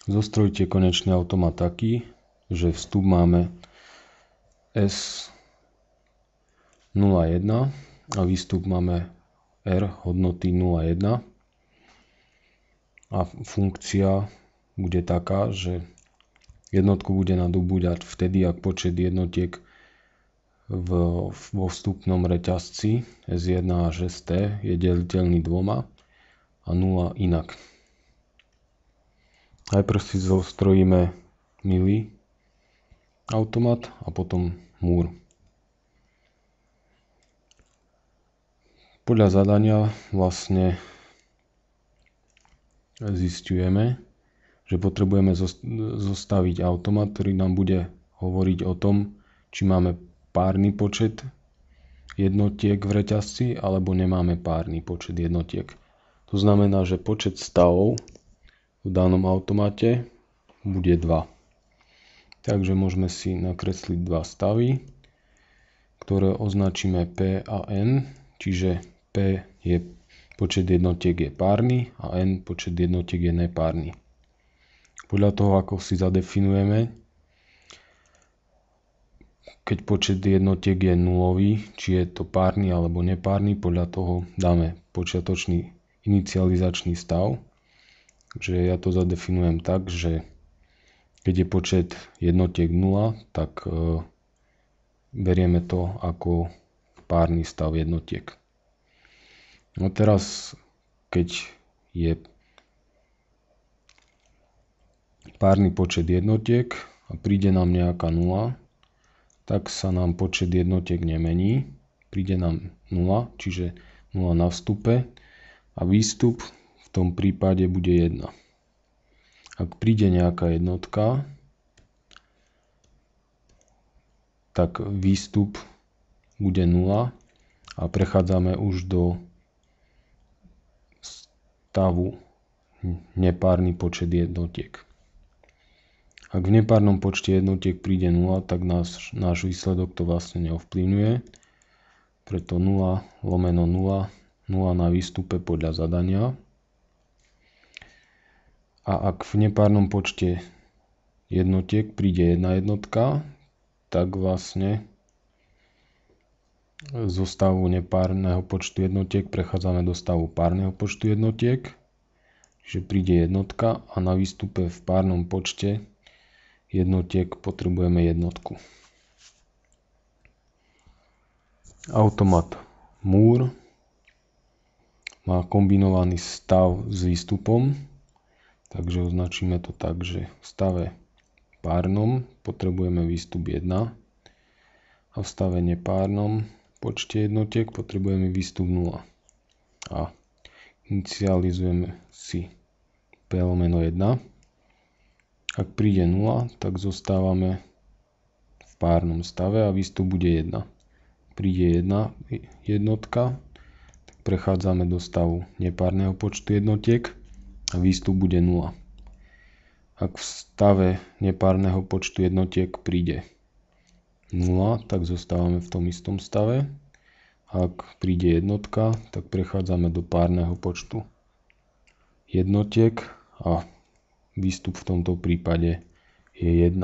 Zostrojte konečný automat taký, že vstup máme S01 a výstup máme R hodnoty 0,1 a funkcia bude taká, že jednotku bude nadobúdať vtedy, ak počet jednotiek vo vstupnom reťazci S1 až ST je deliteľný 2 a 0 inak. Najprv si zostrojíme milý automat a potom múr. Podľa zadania vlastne zisťujeme, že potrebujeme zostaviť automat, ktorý nám bude hovoriť o tom, či máme párny počet jednotiek v reťazci alebo nemáme párny počet jednotiek. To znamená, že počet stavov v danom automate bude 2. Takže môžeme si nakresliť 2 stavy, ktoré označíme P a N, čiže P je počet jednotiek je párny a N počet jednotiek je nepárny. Podľa toho, ako si zadefinujeme, keď počet jednotiek je nulový, či je to párny alebo nepárny, podľa toho dáme počiatočný inicializačný stav. Takže ja to zadefinujem tak, že keď je počet jednotiek 0, tak berieme to ako párny stav jednotiek. No teraz, keď je párny počet jednotiek a príde nám nejaká 0, tak sa nám počet jednotiek nemení. Príde nám 0, čiže 0 na vstupe a výstup v tom prípade bude 1. Ak príde nejaká jednotka, tak výstup bude 0 a prechádzame už do stavu nepárny počet jednotiek. Ak v nepárnom počte jednotiek príde 0, tak náš výsledok to vlastne neovplyvňuje. Preto 0 lomeno 0, 0 na výstupe podľa zadania. A ak v nepárnom počte jednotiek príde jedna jednotka, tak vlastne zo stavu nepárneho počtu jednotiek prechádzame do stavu párneho počtu jednotiek. Čiže príde jednotka a na výstupe v párnom počte jednotiek potrebujeme jednotku. Automat múr má kombinovaný stav s výstupom, takže označíme to tak, že v stave párnom potrebujeme výstup 1 a v stave nepárnom počte jednotiek potrebujeme výstup 0. A inicializujeme si P lomeno 1. Ak príde 0, tak zostávame v párnom stave a výstup bude 1. Príde jednotka, tak prechádzame do stavu nepárneho počtu jednotiek a výstup bude 0. Ak v stave nepárneho počtu jednotiek príde 0, tak zostávame v tom istom stave. Ak príde jednotka, tak prechádzame do párneho počtu jednotiek a výstup v tomto prípade je 1.